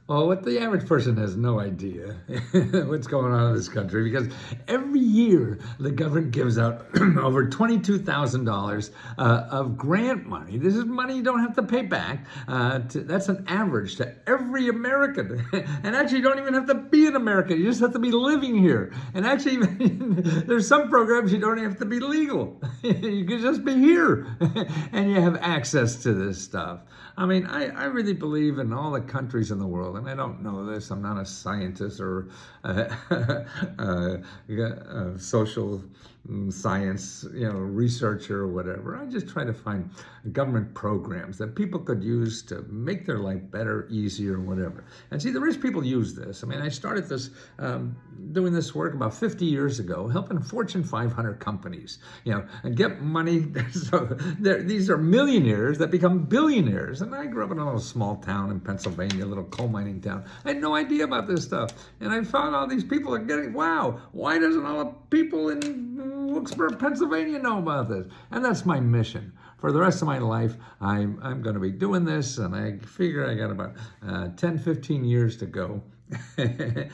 Well, what the average person has no idea what's going on in this country because every year the government gives out over $22,000 of grant money. This is money you don't have to pay back. That's an average to every American. And actually, you don't even have to be an American. You just have to be living here. And actually, there's some programs you don't have to be legal. You can just be here and you have access to this stuff. I mean, I really believe in all the countries in the world, and I don't know this. I'm not a scientist or social science, researcher or whatever. I just try to find government programs that people could use to make their life better, easier, whatever. And see, the rich people use this. I mean, I started this doing this work about 50 years ago, helping Fortune 500 companies, and get money. So these are millionaires that become billionaires. And I grew up in a little small town in Pennsylvania, a little coal mining town. I had no idea about this stuff. And I found all these people are getting, wow, why doesn't all the people in Wilkesboro, Pennsylvania know about this? And that's my mission. For the rest of my life, I'm going to be doing this, and I figure I got about 10, 15 years to go. And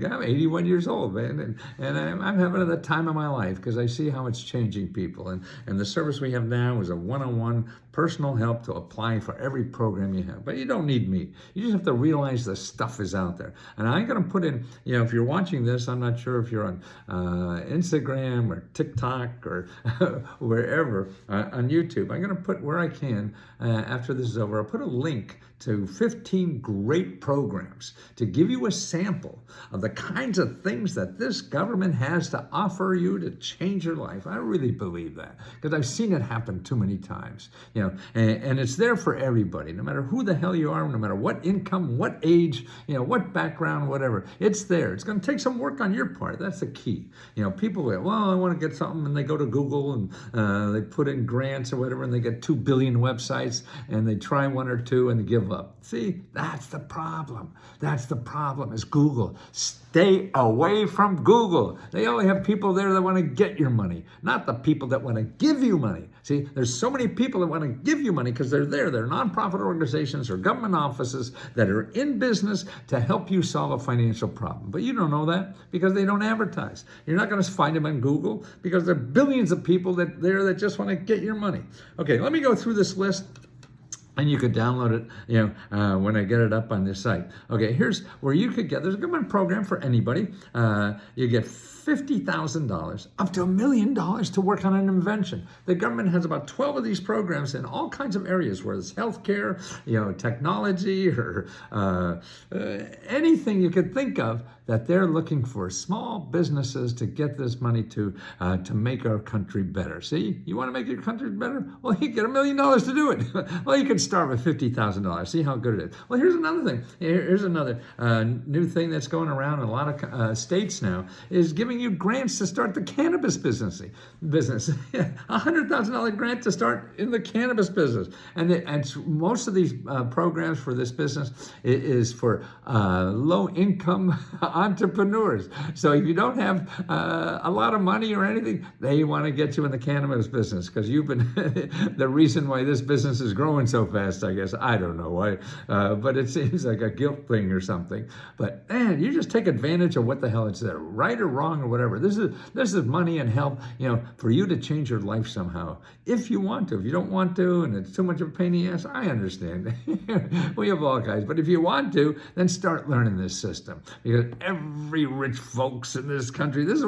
I'm 81 years old, man, and I'm having the time of my life because I see how it's changing people. And the service we have now is a one-on-one personal help to apply for every program you have. But you don't need me. You just have to realize the stuff is out there. And I'm going to put in, if you're watching this, I'm not sure if you're on Instagram or TikTok or wherever, on YouTube. I'm going to put where I can, after this is over, I'll put a link to 15 great programs to give you a sample of the kinds of things that this government has to offer you to change your life. I really believe that because I've seen it happen too many times, and it's there for everybody, no matter who the hell you are, no matter what income, what age, what background, whatever. It's there. It's going to take some work on your part. That's the key. People go, well, I want to get something, and they go to Google and they put in grants or whatever, and they get 2 billion websites, and they try one or two, and they give up. See, that's the problem. That's the problem is Google. Stay away from Google. They only have people there that want to get your money, not the people that want to give you money. See, there's so many people that want to give you money because they're there. They're nonprofit organizations or government offices that are in business to help you solve a financial problem. But you don't know that because they don't advertise. You're not going to find them on Google because there are billions of people that just want to get your money. Okay, let me go through this list. And you could download it, when I get it up on this site. Okay, here's where you could get, there's a government program for anybody. You get $50,000 up to $1 million to work on an invention. The government has about 12 of these programs in all kinds of areas, whether it's healthcare, technology, or anything you could think of that they're looking for small businesses to get this money to make our country better. See, you want to make your country better? Well, you get $1 million to do it. Well, you can start with $50,000. See how good it is. Well, here's another thing. Here's another new thing that's going around in a lot of states now is giving you grants to start the cannabis business. $100,000 grant to start in the cannabis business. And most of these programs for this business is for low-income entrepreneurs. So if you don't have a lot of money or anything, they want to get you in the cannabis business because you've been the reason why this business is growing so fast, I guess. I don't know why, but it seems like a guilt thing or something. But man, you just take advantage of what the hell it's there, right or wrong or whatever. This is money and help, for you to change your life somehow. If you want to. If you don't want to and it's too much of a pain in the ass, I understand. We have all kinds. But if you want to, then start learning this system. Because every rich folks in this country, this is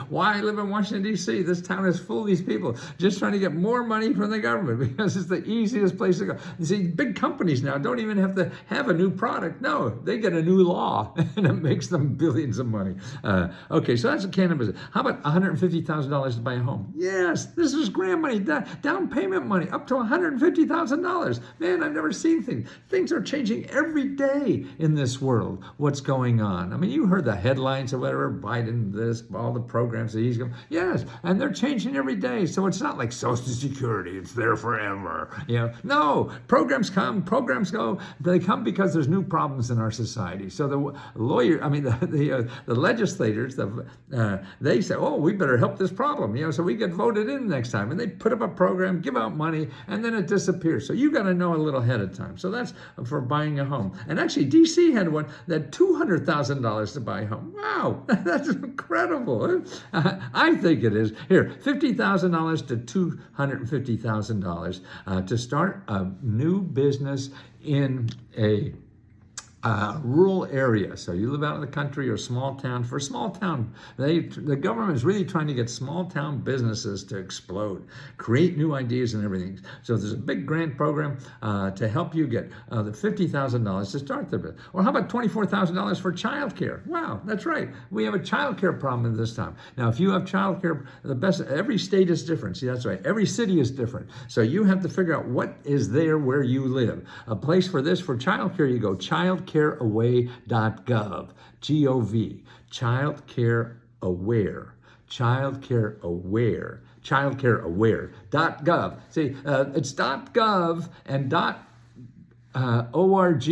why I live in Washington, D.C. This town is full of these people just trying to get more money from the government because it's the easiest place to go. You see, big companies now don't even have to have a new product. No, they get a new law and it makes them billions of money. Okay, so that's a cannabis. How about $150,000 to buy a home? Yes, this is grant money, down payment money, up to $150,000. Man, I've never seen things. Things are changing every day in this world. What's going on? I mean, you heard the headlines or whatever, Biden, this, all the programs that he's going. Yes, and they're changing every day. So it's not like Social Security, it's there forever. No, programs come, programs go. They come because there's new problems in our society. So the legislators, they say, oh, we better help this problem, so we get voted in next time. And they put up a program, give out money, and then it disappears. So you got to know a little ahead of time. So that's for buying a home. And actually, DC had one that $200,000 to buy a home. Wow, that's incredible. I think it is. Here, $50,000 to $250,000 to start a new business in a rural area. So you live out in the country or small town. For small town, the government is really trying to get small town businesses to explode, create new ideas and everything. So there's a big grant program to help you get the $50,000 to start the business. Or how about $24,000 for childcare? Wow, that's right. We have a childcare problem at this time. Now, if you have childcare, every state is different. See, that's right. Every city is different. So you have to figure out what is there where you live. A place for this, for childcare, you go childcareaway.gov, G-O-V, childcareaware.gov. See, it's .gov and .org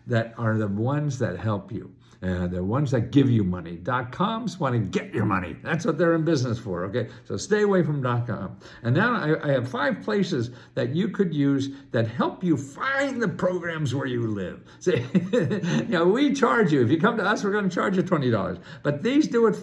that are the ones that help you. The ones that give you money. .coms want to get your money. That's what they're in business for, okay? So stay away from .com. And now I have 5 places that you could use that help you find the programs where you live. See, we charge you. If you come to us, we're going to charge you $20. But these do it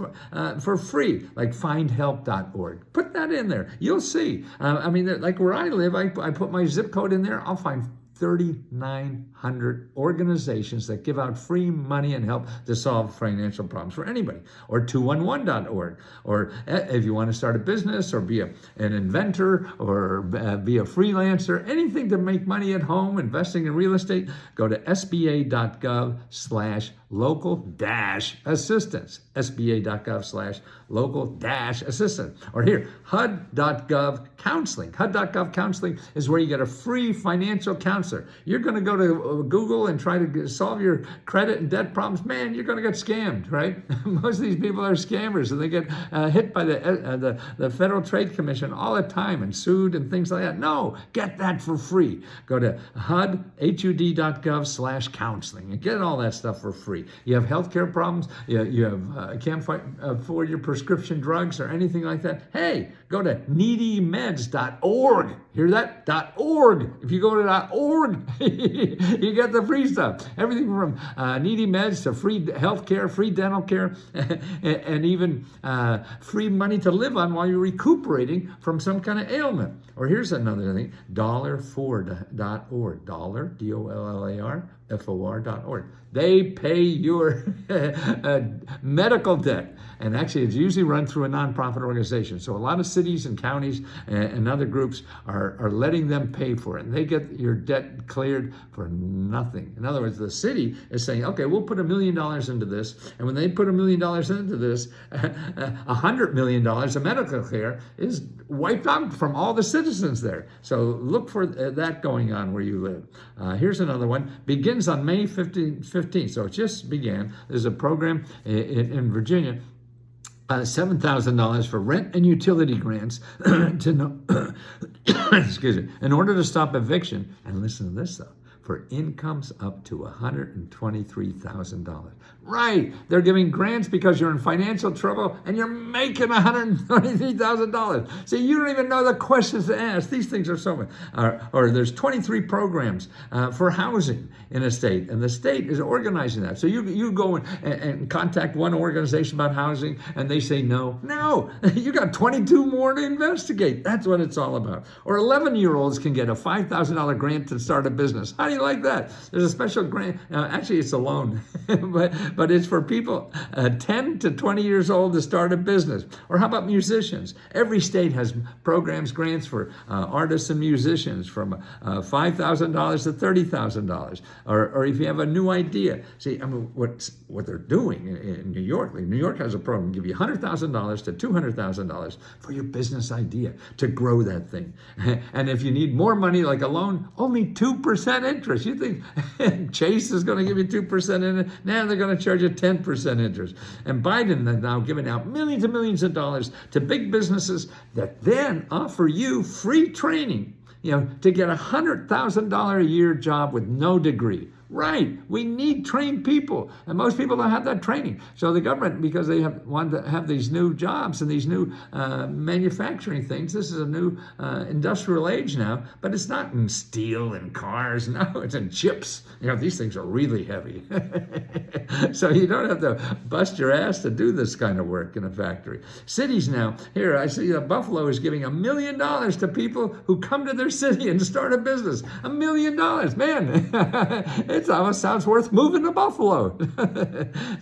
for free, like findhelp.org. Put that in there. You'll see. Like where I live, I put my zip code in there. I'll find 3,900 organizations that give out free money and help to solve financial problems for anybody. Or 211.org. Or if you want to start a business or be an inventor or be a freelancer, anything to make money at home, investing in real estate, go to sba.gov/local-assistance. sba.gov/local-assistance. Or here, HUD.gov counseling. HUD.gov counseling is where you get a free financial counselor. You're going to go to Google and try to solve your credit and debt problems. Man, you're going to get scammed, right? Most of these people are scammers, and they get hit by the Federal Trade Commission all the time and sued and things like that. No, get that for free. Go to HUD.gov/counseling and get all that stuff for free. You have healthcare problems. You have can't afford your prescription drugs or anything like that. Hey, go to needymeds.org. Hear that? .org. If you go to .org, you get the free stuff. Everything from needy meds to free health care, free dental care, and even free money to live on while you're recuperating from some kind of ailment. Or here's another thing, dollarfor.org. Dollar, D-O-L-L-A-R, FOR.org. They pay your medical debt. And actually, it's usually run through a nonprofit organization. So a lot of cities and counties and other groups are letting them pay for it. And they get your debt cleared for nothing. In other words, the city is saying, okay, we'll put $1 million into this. And when they put $1 million into this, $100 million of medical care is wiped out from all the citizens there. So look for that going on where you live. Here's another one. Begins on May 15th. So it just began. There's a program in Virginia. $7,000 for rent and utility grants excuse me, in order to stop eviction. And listen to this though, for incomes up to $123,000. Right, they're giving grants because you're in financial trouble and you're making $123,000. See, you don't even know the questions to ask. These things are so much. Or there's 23 programs for housing in a state, and the state is organizing that. So you go and contact one organization about housing, and they say no. No, you got 22 more to investigate. That's what it's all about. Or 11-year-olds can get a $5,000 grant to start a business. How do you like that? There's a special grant. Actually, it's a loan, but it's for people 10 to 20 years old to start a business. Or how about musicians? Every state has programs, grants for artists and musicians from $5,000 to $30,000. Or if you have a new idea. See, I mean, what they're doing in New York, like New York has a program, give you $100,000 to $200,000 for your business idea to grow that thing. And if you need more money, like a loan, only 2% interest. You think Chase is going to give you 2% in it? Now they're going to charge you 10% interest. And Biden is now giving out millions and millions of dollars to big businesses that then offer you free training to get $100,000 a year job with no degree. Right. We need trained people. And most people don't have that training. So the government, because they want to have these new jobs and these new manufacturing things, this is a new industrial age now, but it's not in steel and cars. No, it's in chips. These things are really heavy. So you don't have to bust your ass to do this kind of work in a factory. Cities now, here I see that Buffalo is giving $1 million to people who come to their city and start a business. $1 million. Man, it almost sounds worth moving to Buffalo.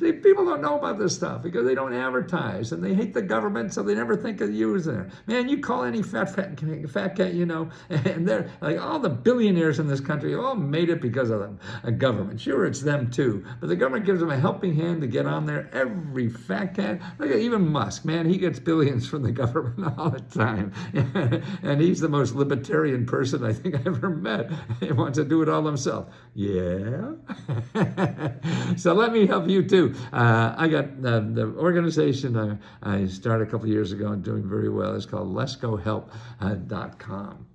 See, people don't know about this stuff because they don't advertise and they hate the government, so they never think of using it. Man, you call any fat cat you know, and they're like all the billionaires in this country all made it because of the government. Sure, it's them too, but the government gives them a helping hand to get on there. Every fat cat, look at even Musk, man, he gets billions from the government all the time. And he's the most libertarian person I think I've ever met. He wants to do it all himself. Yeah. So let me help you too. I got the organization I started a couple of years ago and doing very well. It's called letsgohelp.com.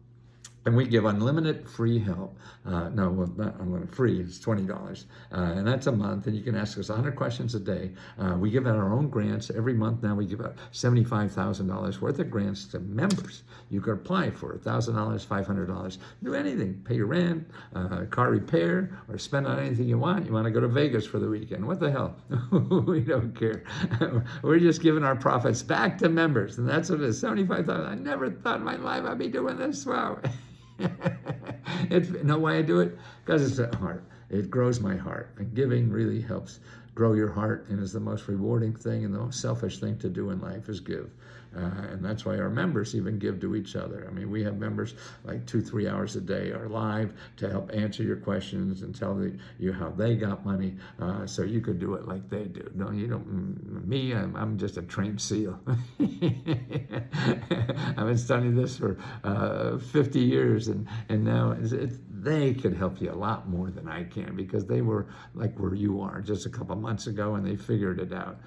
And we give unlimited free help. Not unlimited, free, it's $20. And that's a month, and you can ask us 100 questions a day. We give out our own grants. Every month now we give out $75,000 worth of grants to members. You can apply for $1,000, $500, do anything. Pay your rent, car repair, or spend on anything you want. You want to go to Vegas for the weekend. What the hell? We don't care. We're just giving our profits back to members, and that's what it is, $75,000. I never thought in my life I'd be doing this. Wow. Know why I do it? Because it's a heart. It grows my heart. And giving really helps grow your heart, and is the most rewarding thing and the most selfish thing to do in life is give. And that's why our members even give to each other. I mean, we have members like 2-3 hours a day are live to help answer your questions and tell you how they got money, so you could do it like they do. No, you don't. Me, I'm just a trained SEAL. I've been studying this for 50 years, and now they could help you a lot more than I can, because they were like where you are just a couple months ago and they figured it out.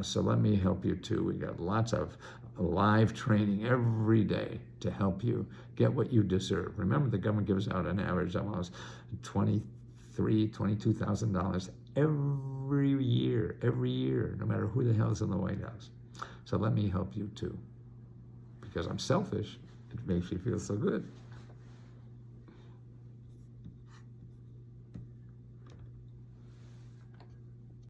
So let me help you too. We got lots of live training every day to help you get what you deserve. Remember, the government gives out an average almost $22,000 every year, no matter who the hell's in the White House. So let me help you too. Because I'm selfish, it makes me feel so good.